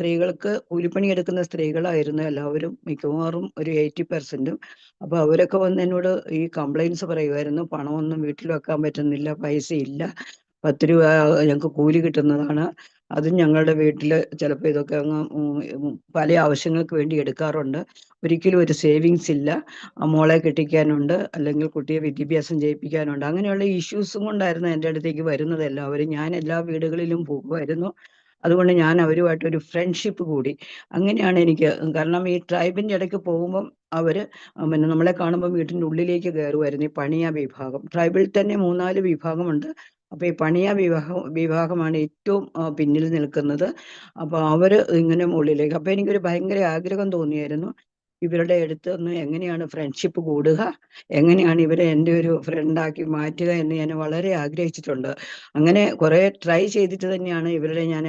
സ്ത്രീകൾക്ക് കൂലിപ്പണി എടുക്കുന്ന സ്ത്രീകളായിരുന്നു എല്ലാവരും, മിക്കവാറും ഒരു 80%. അപ്പൊ അവരൊക്കെ വന്ന് എന്നോട് ഈ കംപ്ലൈൻസ് പറയുമായിരുന്നു. പണമൊന്നും വീട്ടിൽ വെക്കാൻ പറ്റുന്നില്ല, പൈസയില്ല, 10 രൂപ ഞങ്ങൾക്ക് കൂലി കിട്ടുന്നതാണ്, അതും ഞങ്ങളുടെ വീട്ടിൽ ചിലപ്പോൾ ഇതൊക്കെ അങ്ങ് പല ആവശ്യങ്ങൾക്ക് വേണ്ടി എടുക്കാറുണ്ട്. ഒരിക്കലും ഒരു സേവിങ്സ് ഇല്ല, മോളെ കെട്ടിക്കാനുണ്ട്, അല്ലെങ്കിൽ കുട്ടിയെ വിദ്യാഭ്യാസം ചെയ്യിപ്പിക്കാനുണ്ട്. അങ്ങനെയുള്ള ഇഷ്യൂസും കൊണ്ടായിരുന്നു എൻ്റെ അടുത്തേക്ക് വരുന്നത് എല്ലാവരും. ഞാൻ എല്ലാ വീടുകളിലും പോകുമായിരുന്നു. അതുകൊണ്ട് ഞാൻ അവരുമായിട്ടൊരു ഫ്രണ്ട്ഷിപ്പ് കൂടി. അങ്ങനെയാണ് എനിക്ക്, കാരണം ഈ ട്രൈബിൻ്റെ ഇടയ്ക്ക് പോകുമ്പം അവര് പിന്നെ നമ്മളെ കാണുമ്പോൾ വീട്ടിൻ്റെ ഉള്ളിലേക്ക് കയറുമായിരുന്നു. ഈ പണിയ വിഭാഗം, ട്രൈബിൽ തന്നെ 3-4 വിഭാഗമുണ്ട്. അപ്പൊ ഈ പണിയ വിഭാഗമാണ് ഏറ്റവും പിന്നിൽ നിൽക്കുന്നത്. അപ്പൊ അവര് ഇങ്ങനെ ഉള്ളിലേക്ക്, അപ്പൊ എനിക്കൊരു ഭയങ്കര ആഗ്രഹം തോന്നിയായിരുന്നു, ഇവരുടെ അടുത്ത് ഒന്ന് എങ്ങനെയാണ് ഫ്രണ്ട്ഷിപ്പ് കൂടുക, എങ്ങനെയാണ് ഇവരെ എൻ്റെ ഒരു ഫ്രണ്ടാക്കി മാറ്റുക എന്ന് ഞാൻ വളരെ ആഗ്രഹിച്ചിട്ടുണ്ട്. അങ്ങനെ കുറെ ട്രൈ ചെയ്തിട്ട് തന്നെയാണ് ഇവരുടെ ഞാൻ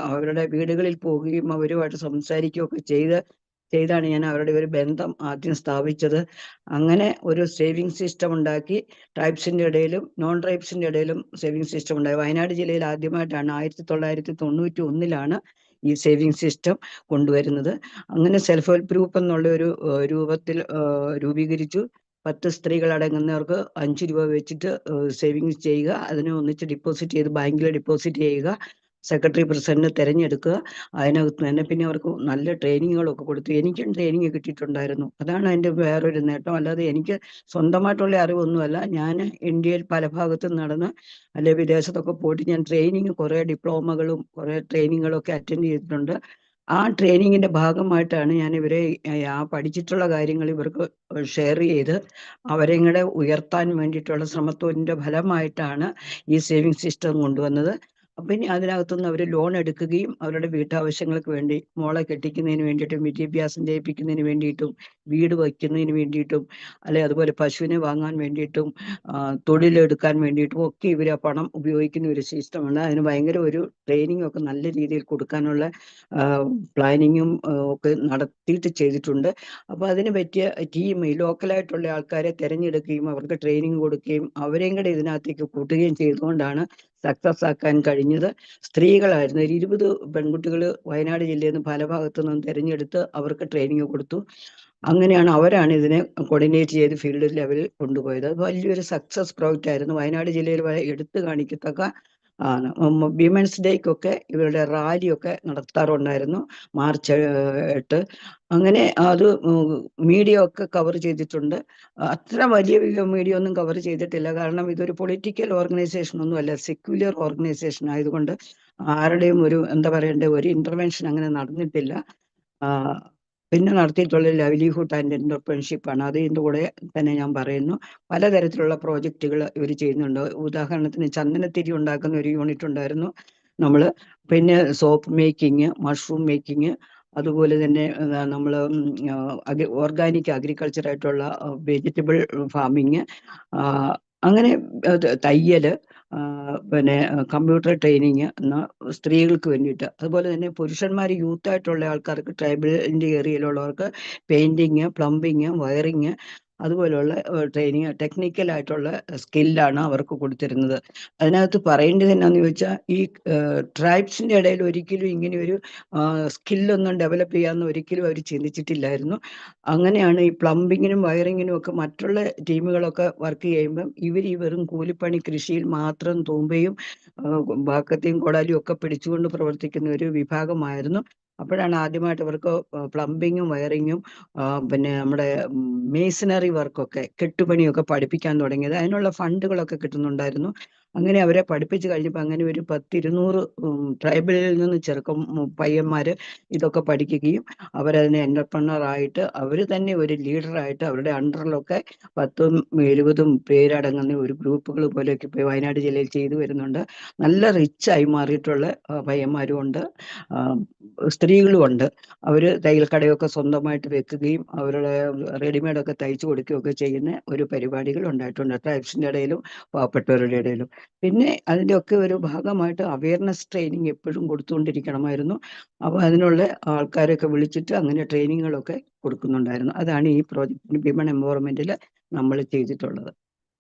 അവരുടെ വീടുകളിൽ പോവുകയും അവരുമായിട്ട് സംസാരിക്കുകയൊക്കെ ചെയ്താണ് ഞാൻ അവരുടെ ഒരു ബന്ധം ആദ്യം സ്ഥാപിച്ചത്. അങ്ങനെ ഒരു സേവിങ് സിസ്റ്റം ഉണ്ടാക്കി. ട്രൈബ്സിന്റെ ഇടയിലും നോൺ ട്രൈബ്സിന്റെ ഇടയിലും സേവിങ് സിസ്റ്റം ഉണ്ടായി. വയനാട് ജില്ലയിൽ ആദ്യമായിട്ടാണ് 1991 ഈ സേവിങ് സിസ്റ്റം കൊണ്ടുവരുന്നത്. അങ്ങനെ സെൽഫ് ഹെൽപ്പ് ഗ്രൂപ്പ് എന്നുള്ള ഒരു രൂപത്തിൽ രൂപീകരിച്ചു. 10 സ്ത്രീകൾ അടങ്ങുന്നവർക്ക് 5 രൂപ വെച്ചിട്ട് സേവിങ്സ് ചെയ്യുക, അതിനെ ഒന്നിച്ച് ഡിപ്പോസിറ്റ് ചെയ്ത് ബാങ്കിൽ ഡിപ്പോസിറ്റ് ചെയ്യുക, സെക്രട്ടറി പ്രസിഡന്റ് തിരഞ്ഞെടുക്കുക. അതിനകത്ത് തന്നെ പിന്നെ അവർക്ക് നല്ല ട്രെയിനിങ്ങുകളൊക്കെ കൊടുത്തു. എനിക്കും ട്രെയിനിങ് കിട്ടിയിട്ടുണ്ടായിരുന്നു. അതാണ് അതിൻ്റെ വേറൊരു നേട്ടം. അല്ലാതെ എനിക്ക് സ്വന്തമായിട്ടുള്ള അറിവൊന്നുമല്ല. ഞാൻ ഇന്ത്യയിൽ പല ഭാഗത്തും നടന്ന് അല്ലെ വിദേശത്തൊക്കെ പോയിട്ട് ഞാൻ ട്രെയിനിങ്, കുറേ ഡിപ്ലോമകളും കുറേ ട്രെയിനിങ്ങുകളും ഒക്കെ അറ്റൻഡ് ചെയ്തിട്ടുണ്ട്. ആ ട്രെയിനിങ്ങിന്റെ ഭാഗമായിട്ടാണ് ഞാൻ ഇവരെ ആ പഠിച്ചിട്ടുള്ള കാര്യങ്ങൾ ഇവർക്ക് ഷെയർ ചെയ്ത് അവരെ ഇങ്ങടെ ഉയർത്താൻ വേണ്ടിയിട്ടുള്ള ശ്രമത്തിന്റെ ഫലമായിട്ടാണ് ഈ സേവിങ് സിസ്റ്റം കൊണ്ടുവന്നത്. അപ്പം ഇനി അതിനകത്തുനിന്ന് അവർ ലോൺ എടുക്കുകയും അവരുടെ വീട്ടാവശ്യങ്ങൾക്ക് വേണ്ടി, മോളെ കെട്ടിക്കുന്നതിന് വേണ്ടിയിട്ടും വിദ്യാഭ്യാസം ചെയ്യിപ്പിക്കുന്നതിന് വേണ്ടിയിട്ടും വീട് വയ്ക്കുന്നതിന് വേണ്ടിയിട്ടും അല്ലെ അതുപോലെ പശുവിനെ വാങ്ങാൻ വേണ്ടിയിട്ടും തൊഴിലെടുക്കാൻ വേണ്ടിയിട്ടും ഒക്കെ ഇവർ ആ പണം ഉപയോഗിക്കുന്ന ഒരു സിസ്റ്റമാണ്. അതിന് ഭയങ്കര ഒരു ട്രെയിനിങ് ഒക്കെ നല്ല രീതിയിൽ കൊടുക്കാനുള്ള പ്ലാനിങ്ങും ഒക്കെ നടത്തിയിട്ട് ചെയ്തിട്ടുണ്ട്. അപ്പോൾ അതിന് പറ്റിയ ടീം, ലോക്കലായിട്ടുള്ള ആൾക്കാരെ തിരഞ്ഞെടുക്കുകയും അവർക്ക് ട്രെയിനിങ് കൊടുക്കുകയും അവരെയും കൂടെ ഇതിനകത്തേക്ക് കൂട്ടുകയും ചെയ്തുകൊണ്ടാണ് സക്സസ് ആക്കാൻ കഴിഞ്ഞത്. സ്ത്രീകളായിരുന്നു, ഒരു 20 പെൺകുട്ടികൾ വയനാട് ജില്ലയിൽ നിന്ന് പല ഭാഗത്തു നിന്നും തിരഞ്ഞെടുത്ത് അവർക്ക് ട്രെയിനിങ് കൊടുത്തു. അങ്ങനെയാണ് അവരാണ് ഇതിനെ കോർഡിനേറ്റ് ചെയ്ത് ഫീൽഡ് ലെവലിൽ കൊണ്ടുപോയത്. അത് വലിയൊരു സക്സസ് പ്രോജക്റ്റ് ആയിരുന്നു. വയനാട് ജില്ലയിൽ എടുത്തു കാണിക്കത്തക്ക ആണ്. വിമൻസ് ഡേക്കൊക്കെ ഇവരുടെ റാലിയൊക്കെ നടത്താറുണ്ടായിരുന്നു, മാർച്ച് 8. അങ്ങനെ അത് മീഡിയ ഒക്കെ കവർ ചെയ്തിട്ടുണ്ട്. അത്ര വലിയ മീഡിയ ഒന്നും കവർ ചെയ്തിട്ടില്ല, കാരണം ഇതൊരു പൊളിറ്റിക്കൽ ഓർഗനൈസേഷൻ ഒന്നും അല്ല, സെക്യുലർ ഓർഗനൈസേഷൻ ആയതുകൊണ്ട് ആരുടെയും ഒരു എന്താ പറയണ്ടേ ഒരു ഇന്റർവെൻഷൻ അങ്ങനെ നടന്നിട്ടില്ല. പിന്നെ നടത്തിയിട്ടുള്ള ലൈവ്ലിഹുഡ് ആൻഡ് എന്റർപ്രണർഷിപ്പ് ആണ്. അതിൻ്റെ കൂടെ തന്നെ ഞാൻ പറയുന്നു, പലതരത്തിലുള്ള പ്രോജക്റ്റുകൾ ഇവർ ചെയ്യുന്നുണ്ട്. ഉദാഹരണത്തിന് ചന്ദനത്തിരി ഉണ്ടാക്കുന്ന ഒരു യൂണിറ്റ് ഉണ്ടായിരുന്നു നമ്മൾ. പിന്നെ സോപ്പ് മേക്കിങ്, മഷ്റൂം മേക്കിങ്, അതുപോലെ തന്നെ നമ്മൾ ഓർഗാനിക് അഗ്രികൾച്ചറായിട്ടുള്ള വെജിറ്റബിൾ ഫാമിങ്, അങ്ങനെ തയ്യല്, പിന്നെ കമ്പ്യൂട്ടർ ട്രെയിനിങ് സ്ത്രീകൾക്ക് വേണ്ടിയിട്ട്. അതുപോലെ തന്നെ പുരുഷന്മാർ യൂത്തായിട്ടുള്ള ആൾക്കാർക്ക്, ട്രൈബലിൻ്റെ ഏരിയയിലുള്ളവർക്ക് പെയിൻറ്റിങ്, പ്ലംബിങ്, വയറിങ്, അതുപോലെയുള്ള ട്രെയിനിങ്, ടെക്നിക്കലായിട്ടുള്ള സ്കില്ലാണ് അവർക്ക് കൊടുത്തിരുന്നത്. അതിനകത്ത് പറയേണ്ടത് എന്നാന്ന് ചോദിച്ചാൽ, ഈ ട്രൈബ്സിൻ്റെ ഇടയിൽ ഒരിക്കലും ഇങ്ങനെ ഒരു സ്കില്ലൊന്നും ഡെവലപ്പ് ചെയ്യാമെന്ന് ഒരിക്കലും അവർ ചിന്തിച്ചിട്ടില്ലായിരുന്നു. അങ്ങനെയാണ് ഈ പ്ലംബിങ്ങിനും വയറിങ്ങിനും ഒക്കെ മറ്റുള്ള ടീമുകളൊക്കെ വർക്ക് ചെയ്യുമ്പം ഇവർ ഈ വെറും കൂലിപ്പണി, കൃഷിയിൽ മാത്രം തൂമ്പയും വാക്കത്തിയും കൊടാലിയും ഒക്കെ പിടിച്ചുകൊണ്ട് പ്രവർത്തിക്കുന്ന ഒരു വിഭാഗമായിരുന്നു. അപ്പോഴാണ് ആദ്യമായിട്ട് ഇവർക്ക് പ്ലംബിങ്ങും വയറിങ്ങും പിന്നെ നമ്മുടെ മേസണറി വർക്കൊക്കെ, കെട്ടുപണിയൊക്കെ പഠിപ്പിക്കാൻ തുടങ്ങിയത്. അതിനുള്ള ഫണ്ടുകളൊക്കെ കിട്ടുന്നുണ്ടായിരുന്നു. അങ്ങനെ അവരെ പഠിപ്പിച്ച് കഴിഞ്ഞപ്പോൾ അങ്ങനെ ഒരു 10-200 ട്രൈബലിൽ നിന്ന് പയ്യന്മാർ ഇതൊക്കെ പഠിക്കുകയും അവരതിനെ എന്റർപ്രണറായിട്ട് അവർ തന്നെ ഒരു ലീഡറായിട്ട് അവരുടെ അണ്ടറിലൊക്കെ 10-20 പേരടങ്ങുന്ന ഒരു ഗ്രൂപ്പുകൾ പോലെയൊക്കെ ഇപ്പോൾ വയനാട് ജില്ലയിൽ ചെയ്തു വരുന്നുണ്ട്. നല്ല റിച്ചായി മാറിയിട്ടുള്ള പയ്യന്മാരും ഉണ്ട്, സ്ത്രീകളും ഉണ്ട്. അവർ തയ്യൽ കടയൊക്കെ സ്വന്തമായിട്ട് വെക്കുകയും അവരുടെ റെഡിമെയ്ഡൊക്കെ തയ്ച്ചു കൊടുക്കുകയൊക്കെ ചെയ്യുന്ന ഒരു പരിപാടികൾ ഉണ്ടായിട്ടുണ്ട് ട്രൈബ്സിൻ്റെ ഇടയിലും പാവപ്പെട്ടവരുടെ ഇടയിലും. പിന്നെ അതിൻ്റെയൊക്കെ ഒരു ഭാഗമായിട്ട് അവയർനെസ് ട്രെയിനിങ് എപ്പോഴും കൊടുത്തുകൊണ്ടിരിക്കണമായിരുന്നു. അപ്പോൾ അതിനുള്ള ആൾക്കാരൊക്കെ വിളിച്ചിട്ട് അങ്ങനെ ട്രെയിനിങ്ങുകളൊക്കെ കൊടുക്കുന്നുണ്ടായിരുന്നു. അതാണ് ഈ പ്രോജക്റ്റിന് വിമൺ എംപവർമെൻറ്റിൽ നമ്മൾ ചെയ്തിട്ടുള്ളത്.